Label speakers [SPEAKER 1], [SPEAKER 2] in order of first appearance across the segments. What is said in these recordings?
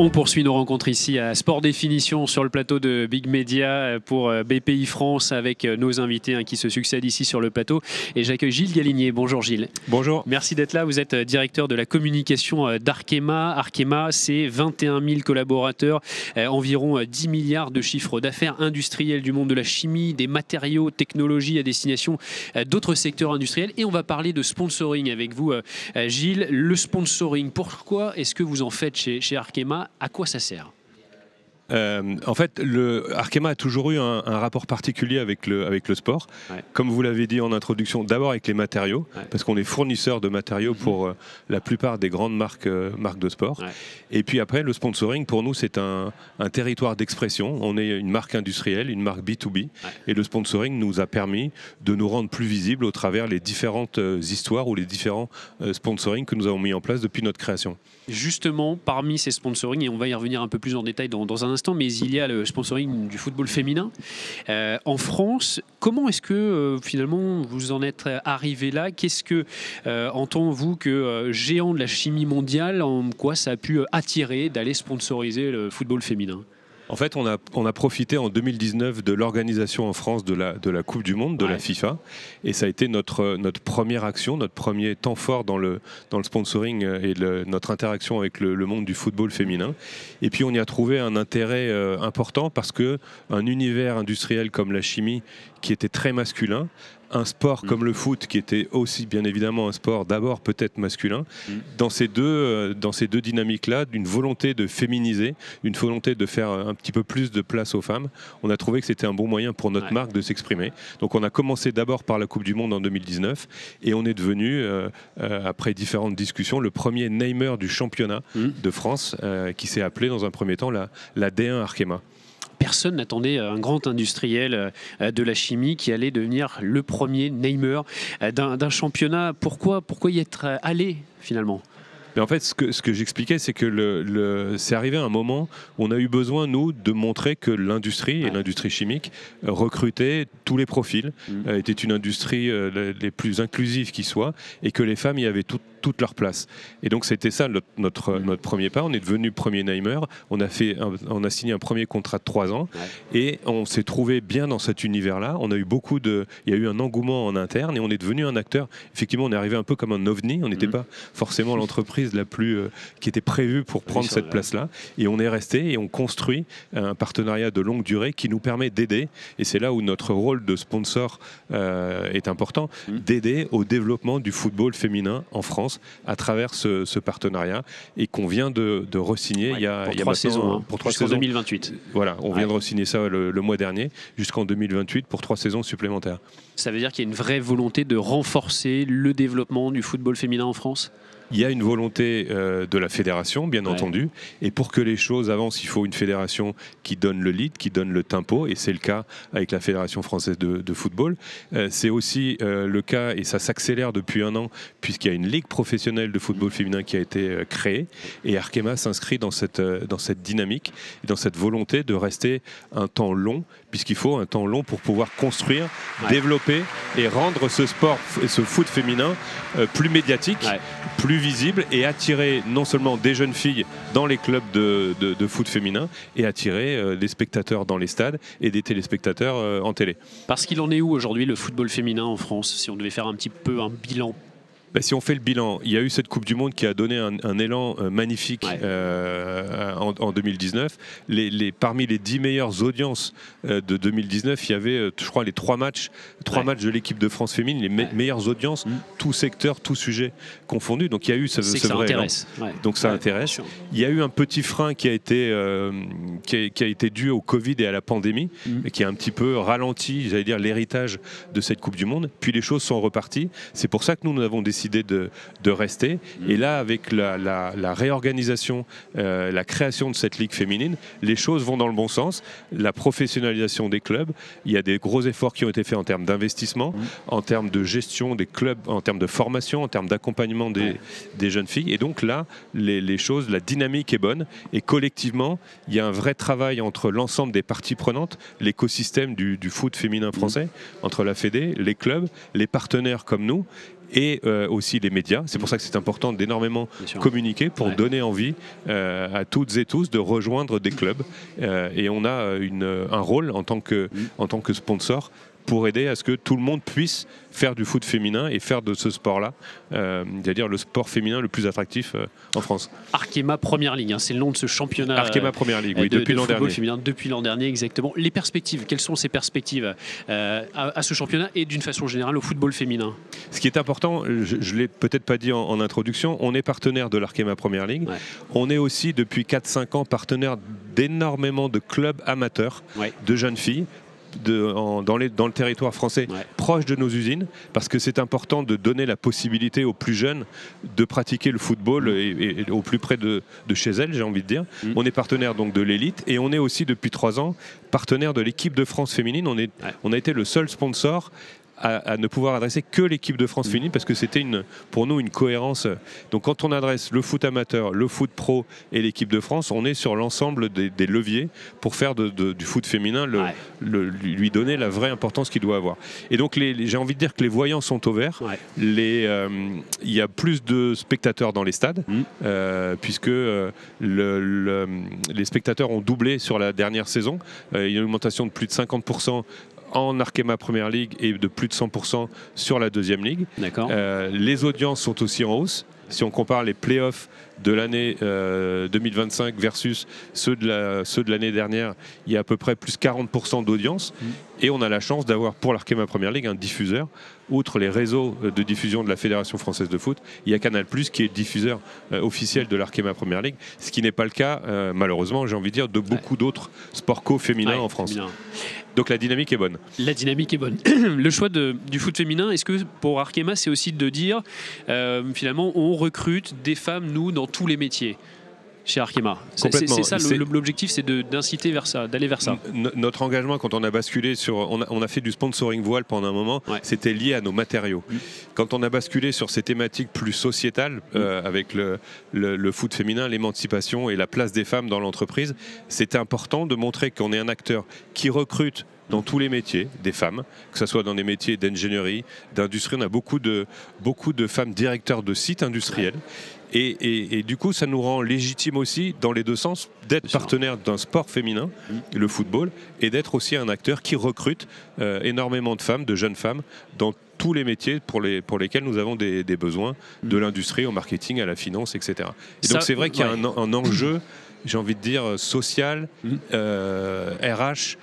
[SPEAKER 1] On poursuit nos rencontres ici à Sport Définition sur le plateau de Big Media pour BPI France avec nos invités qui se succèdent ici sur le plateau. Et j'accueille Gilles Galinier. Bonjour Gilles.
[SPEAKER 2] Bonjour.
[SPEAKER 1] Merci d'être là. Vous êtes directeur de la communication d'Arkema. Arkema, c'est 21 000 collaborateurs, environ 10 milliards de chiffres d'affaires industriels du monde de la chimie, des matériaux, technologies à destination d'autres secteurs industriels. Et on va parler de sponsoring avec vous, Gilles. Le sponsoring, pourquoi est-ce que vous en faites chez Arkema? À quoi ça sert?
[SPEAKER 2] En fait, Arkema a toujours eu un rapport particulier avec le sport. Ouais. Comme vous l'avez dit en introduction, d'abord avec les matériaux, parce qu'on est fournisseur de matériaux pour la plupart des grandes marques de sport. Ouais. Et puis après, le sponsoring, pour nous, c'est un territoire d'expression. On est une marque industrielle, une marque B2B. Et le sponsoring nous a permis de nous rendre plus visibles au travers les différentes histoires ou les différents sponsorings que nous avons mis en place depuis notre création.
[SPEAKER 1] Justement, parmi ces sponsorings, et on va y revenir un peu plus en détail dans un instant, mais il y a le sponsoring du football féminin. En France, comment est-ce que finalement vous en êtes arrivé là? Qu'est-ce que, en tant vous que géant de la chimie mondiale, en quoi ça a pu attirer d'aller sponsoriser le football féminin?
[SPEAKER 2] En fait, on a profité en 2019 de l'organisation en France de la Coupe du Monde, de la FIFA. Et ça a été notre première action, notre premier temps fort dans le sponsoring et notre interaction avec le monde du football féminin. Et puis, on y a trouvé un intérêt important parce qu'un univers industriel comme la chimie, qui était très masculin, un sport comme le foot, qui était aussi bien évidemment un sport d'abord peut-être masculin, dans ces deux dynamiques-là, d'une volonté de féminiser, une volonté de faire un petit peu plus de place aux femmes, on a trouvé que c'était un bon moyen pour notre marque de s'exprimer. Donc on a commencé d'abord par la Coupe du Monde en 2019 et on est devenu, après différentes discussions, le premier namer du championnat de France qui s'est appelé dans un premier temps la D1 Arkema.
[SPEAKER 1] Personne n'attendait un grand industriel de la chimie qui allait devenir le premier namer d'un championnat. Pourquoi y être allé finalement?
[SPEAKER 2] Mais en fait, ce que j'expliquais, c'est que c'est arrivé à un moment où on a eu besoin, nous, de montrer que l'industrie et l'industrie chimique recrutaient tous les profils, était une industrie les plus inclusives qui soit, et que les femmes y avaient toute leur place. Et donc c'était ça notre premier pas. On est devenu premier namer. On a signé un premier contrat de 3 ans et on s'est trouvé bien dans cet univers-là. On a eu il y a eu un engouement en interne et on est devenu un acteur. Effectivement, on est arrivé un peu comme un ovni. On n'était pas forcément l'entreprise la plus qui était prévue pour prendre cette place-là. Et on est resté et on construit un partenariat de longue durée qui nous permet d'aider. Et c'est là où notre rôle de sponsor est important, d'aider au développement du football féminin en France à travers ce partenariat et qu'on vient de re-signer il y a
[SPEAKER 1] 3 saisons,
[SPEAKER 2] pour 3
[SPEAKER 1] saisons.
[SPEAKER 2] Jusqu'en
[SPEAKER 1] 2028.
[SPEAKER 2] Voilà, on vient de re-signer ça le mois dernier jusqu'en 2028 pour 3 saisons supplémentaires.
[SPEAKER 1] Ça veut dire qu'il y a une vraie volonté de renforcer le développement du football féminin en France?
[SPEAKER 2] Il y a une volonté de la fédération, bien entendu, et pour que les choses avancent, il faut une fédération qui donne le lead, qui donne le tempo, et c'est le cas avec la Fédération française de football. C'est aussi le cas, et ça s'accélère depuis 1 an, puisqu'il y a une ligue professionnelle de football féminin qui a été créée, et Arkema s'inscrit dans cette dynamique, et dans cette volonté de rester un temps long, puisqu'il faut un temps long pour pouvoir construire, développer et rendre ce sport, ce foot féminin plus médiatique, plus visible et attirer non seulement des jeunes filles dans les clubs de foot féminin et attirer des spectateurs dans les stades et des téléspectateurs en télé.
[SPEAKER 1] Parce qu'il en est où aujourd'hui le football féminin en France, si on devait faire un petit peu un bilan?
[SPEAKER 2] Si on fait le bilan, il y a eu cette Coupe du Monde qui a donné un élan magnifique en 2019. Parmi les 10 meilleures audiences de 2019, il y avait, je crois, les 3 matchs de l'équipe de France féminine, les meilleures audiences, tout secteur, tout sujet confondu. Donc il y a eu ce vrai élan. Donc ça intéresse. Il y a eu un petit frein qui a été dû au Covid et à la pandémie, et qui a un petit peu ralenti, j'allais dire, l'héritage de cette Coupe du Monde. Puis les choses sont reparties. C'est pour ça que nous avons décidé de rester. Et là, avec la réorganisation, la création de cette ligue féminine, les choses vont dans le bon sens. La professionnalisation des clubs, il y a des gros efforts qui ont été faits en termes d'investissement, en termes de gestion des clubs, en termes de formation, en termes d'accompagnement des jeunes filles. Et donc là, les choses, la dynamique est bonne. Et collectivement, il y a un vrai travail entre l'ensemble des parties prenantes, l'écosystème du foot féminin français, entre la Fédé, les clubs, les partenaires comme nous, et aussi les médias. C'est pour ça que c'est important d'énormément communiquer pour donner envie à toutes et tous de rejoindre des clubs. Et on a un rôle en tant que sponsor pour aider à ce que tout le monde puisse faire du foot féminin et faire de ce sport-là, c'est-à-dire le sport féminin le plus attractif en France.
[SPEAKER 1] Arkema Première Ligue, c'est le nom de ce championnat.
[SPEAKER 2] Arkema Première Ligue, oui, depuis l'an dernier.
[SPEAKER 1] Féminin, depuis l'an dernier, exactement. Les perspectives, quelles sont ces perspectives à ce championnat et d'une façon générale au football féminin?
[SPEAKER 2] Ce qui est important, je ne l'ai peut-être pas dit en introduction, on est partenaire de l'Arkema Première Ligue. Ouais. On est aussi depuis 4-5 ans partenaire d'énormément de clubs amateurs, de jeunes filles. Dans le territoire français, proche de nos usines, parce que c'est important de donner la possibilité aux plus jeunes de pratiquer le football et au plus près de chez elles, j'ai envie de dire. On est partenaire donc de l'élite et on est aussi depuis 3 ans partenaire de l'équipe de France féminine. On a été le seul sponsor à ne pouvoir adresser que l'équipe de France féminine parce que c'était pour nous une cohérence. Donc quand on adresse le foot amateur, le foot pro et l'équipe de France, on est sur l'ensemble des leviers pour faire du foot féminin, lui donner la vraie importance qu'il doit avoir. Et donc j'ai envie de dire que les voyants sont au vert. Il y a plus de spectateurs dans les stades puisque les spectateurs ont doublé sur la dernière saison. Il y a une augmentation de plus de 50% en Arkema Première Ligue et de plus de 100% sur la deuxième ligue. Les audiences sont aussi en hausse. Si on compare les playoffs de l'année 2025 versus ceux de l'année dernière, il y a à peu près plus 40% d'audience. Et on a la chance d'avoir pour l'Arkema Première Ligue un diffuseur. Outre les réseaux de diffusion de la Fédération française de foot, il y a Canal+, qui est diffuseur officiel de l'Arkema Première Ligue, ce qui n'est pas le cas, malheureusement, j'ai envie de dire, de beaucoup d'autres sports co-féminins en France. Donc la dynamique est bonne.
[SPEAKER 1] La dynamique est bonne. Le choix du foot féminin, est-ce que pour Arkema, c'est aussi de dire, finalement, on recrute des femmes, nous, dans tous les métiers chez Arkema? C'est ça l'objectif, c'est d'inciter vers ça, d'aller vers ça.
[SPEAKER 2] Notre engagement, quand on a basculé on a fait du sponsoring voile pendant un moment, c'était lié à nos matériaux. Quand on a basculé sur ces thématiques plus sociétales, avec le foot féminin, l'émancipation et la place des femmes dans l'entreprise, c'était important de montrer qu'on est un acteur qui recrute dans tous les métiers, des femmes, que ce soit dans des métiers d'ingénierie, d'industrie. On a beaucoup de femmes directeurs de sites industriels. Et du coup, ça nous rend légitime aussi, dans les deux sens, d'être partenaire d'un sport féminin, le football, et d'être aussi un acteur qui recrute énormément de femmes, de jeunes femmes, dans tous les métiers pour lesquels nous avons des besoins, de l'industrie au marketing, à la finance, etc. Et donc c'est vrai qu'il y a un enjeu, j'ai envie de dire, social, RH,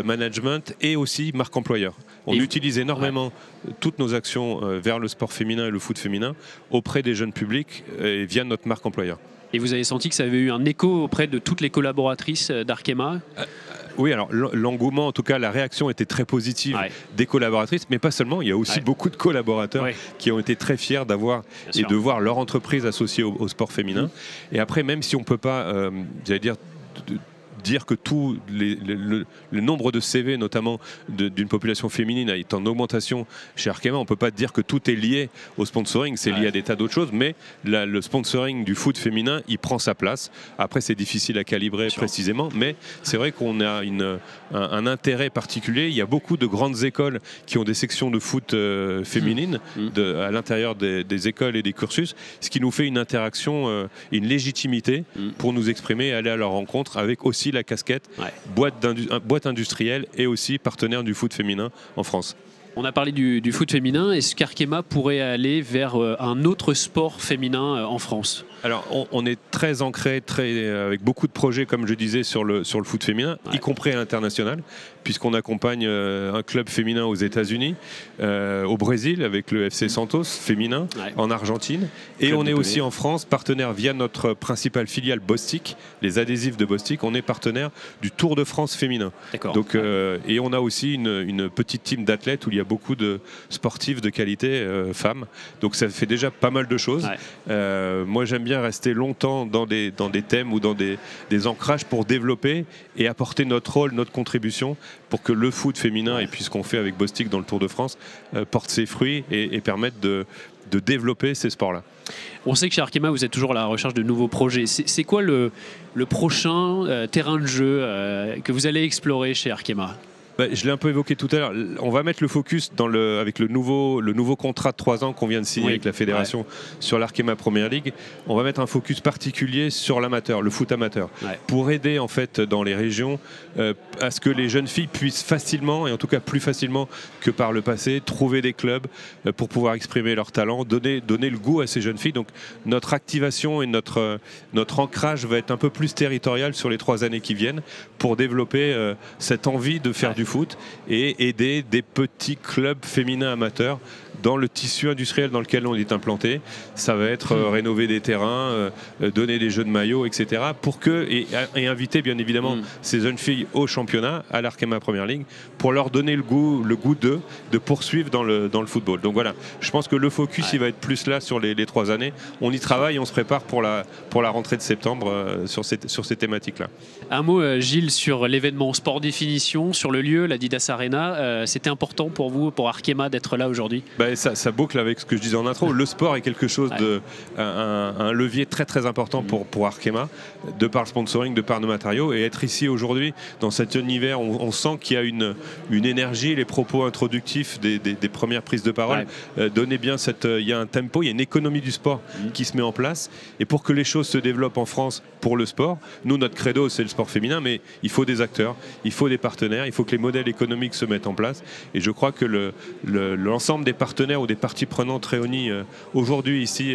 [SPEAKER 2] management et aussi marque employeur. On utilise énormément toutes nos actions vers le sport féminin et le foot féminin auprès des jeunes publics et via notre marque employeur.
[SPEAKER 1] Et vous avez senti que ça avait eu un écho auprès de toutes les collaboratrices d'Arkema?
[SPEAKER 2] Oui, alors l'engouement, en tout cas la réaction était très positive des collaboratrices, mais pas seulement, il y a aussi beaucoup de collaborateurs qui ont été très fiers d'avoir et de voir leur entreprise associée au sport féminin. Et après, même si on ne peut pas, j'allais dire que tout le nombre de CV, notamment d'une population féminine, est en augmentation chez Arkema, on ne peut pas dire que tout est lié au sponsoring, c'est lié à des tas d'autres choses, mais le sponsoring du foot féminin, il prend sa place. Après, c'est difficile à calibrer précisément, mais c'est vrai qu'on a un intérêt particulier. Il y a beaucoup de grandes écoles qui ont des sections de foot féminines à l'intérieur des écoles et des cursus, ce qui nous fait une interaction, une légitimité pour nous exprimer et aller à leur rencontre avec aussi la casquette boîte industrielle et aussi partenaire du foot féminin en France.
[SPEAKER 1] On a parlé du foot féminin. Est-ce qu'Arkema pourrait aller vers un autre sport féminin en France?
[SPEAKER 2] Alors, on est très ancré, avec beaucoup de projets, comme je disais, sur le foot féminin, y compris à l'international, puisqu'on accompagne un club féminin aux États-Unis, au Brésil, avec le FC Santos féminin, en Argentine. Et on est aussi en France, partenaire via notre principale filiale Bostik, les adhésifs de Bostik. On est partenaire du Tour de France féminin. Donc, et on a aussi une petite team d'athlètes où il y a beaucoup de sportifs de qualité femmes. Donc, ça fait déjà pas mal de choses. Moi, j'aime bien rester longtemps dans des thèmes ou dans des ancrages pour développer et apporter notre rôle, notre contribution pour que le foot féminin, et puis ce qu'on fait avec Bostik dans le Tour de France, porte ses fruits et permette de développer ces sports-là.
[SPEAKER 1] On sait que chez Arkema, vous êtes toujours à la recherche de nouveaux projets. C'est quoi le prochain terrain de jeu que vous allez explorer chez Arkema ?
[SPEAKER 2] Je l'ai un peu évoqué tout à l'heure. On va mettre le focus avec le nouveau contrat de 3 ans qu'on vient de signer avec la fédération sur l'Arkema Premier League. On va mettre un focus particulier sur l'amateur, le foot amateur, pour aider en fait dans les régions à ce que les jeunes filles puissent facilement, et en tout cas plus facilement que par le passé, trouver des clubs pour pouvoir exprimer leur talent, donner le goût à ces jeunes filles. Donc notre activation et notre ancrage va être un peu plus territorial sur les 3 années qui viennent pour développer cette envie de faire du foot et aider des petits clubs féminins amateurs dans le tissu industriel dans lequel on est implanté. Ça va être rénover des terrains, donner des jeux de maillot, etc. et inviter bien évidemment ces jeunes filles au championnat, à l'Arkema Premier League, pour leur donner le goût de poursuivre dans le football. Donc voilà, je pense que le focus il va être plus là sur les 3 années. On y travaille, on se prépare pour la rentrée de septembre sur ces thématiques-là.
[SPEAKER 1] Un mot, Gilles, sur l'événement Sport Définition, sur le lieu, l'Adidas Arena. C'était important pour vous, pour Arkema, d'être là aujourd'hui?
[SPEAKER 2] Ça boucle avec ce que je disais en intro. Le sport est quelque chose un levier très très important pour Arkema, de par le sponsoring, de par nos matériaux. Et être ici aujourd'hui, dans cet univers, on sent qu'il y a une énergie, les propos introductifs des premières prises de parole donnaient bien il y a un tempo, il y a une économie du sport qui se met en place. Et pour que les choses se développent en France pour le sport, nous, notre credo, c'est le sport féminin, mais il faut des acteurs, il faut des partenaires, il faut que les modèles économiques se mettent en place. Et je crois que l'ensemble des partenaires ou des parties prenantes réunies aujourd'hui ici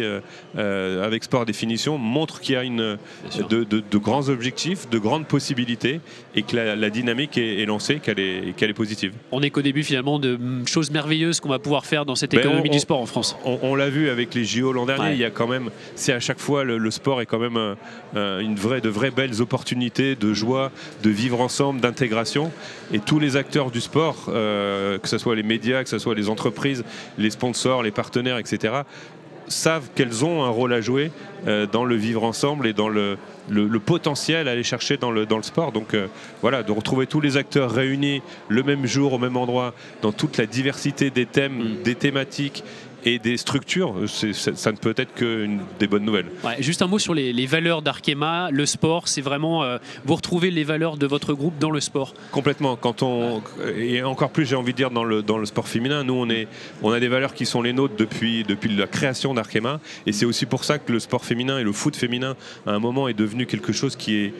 [SPEAKER 2] avec Sport Définition montre qu'il y a de grands objectifs, de grandes possibilités et que la dynamique est lancée, qu'elle est positive.
[SPEAKER 1] On n'est qu'au début finalement de choses merveilleuses qu'on va pouvoir faire dans cette économie du sport en France.
[SPEAKER 2] On l'a vu avec les JO l'an dernier, il y a quand même, c'est à chaque fois le sport est quand même de vraies belles opportunités de joie, de vivre ensemble, d'intégration, et tous les acteurs du sport, que ce soit les médias, que ce soit les entreprises, les sponsors, les partenaires, etc., savent qu'elles ont un rôle à jouer dans le vivre ensemble et dans le potentiel à aller chercher dans le sport. Donc voilà, de retrouver tous les acteurs réunis le même jour, au même endroit, dans toute la diversité des thèmes, des thématiques et des structures, ça ne peut être que des bonnes nouvelles.
[SPEAKER 1] Juste un mot sur les valeurs d'Arkema. Le sport, c'est vraiment vous retrouvez les valeurs de votre groupe dans le sport.
[SPEAKER 2] Complètement. Et encore plus, j'ai envie de dire, dans le sport féminin, nous on a des valeurs qui sont les nôtres depuis la création d'Arkema, et c'est aussi pour ça que le sport féminin et le foot féminin à un moment est devenu quelque chose qui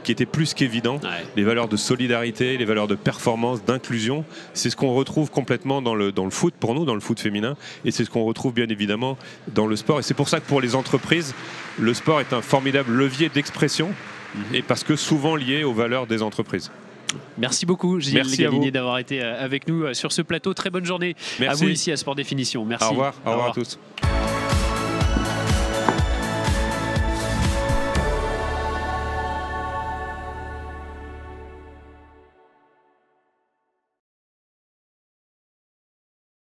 [SPEAKER 2] était plus qu'évident. Les valeurs de solidarité, les valeurs de performance, d'inclusion, c'est ce qu'on retrouve complètement dans le foot, pour nous, dans le foot féminin, et c'est ce qu'on retrouve bien évidemment dans le sport. Et c'est pour ça que pour les entreprises, le sport est un formidable levier d'expression, et parce que souvent lié aux valeurs des entreprises.
[SPEAKER 1] Merci beaucoup, Gilles Galinier, d'avoir été avec nous sur ce plateau. Très bonne journée à vous ici à Sport Définition. Merci.
[SPEAKER 2] Au revoir à tous.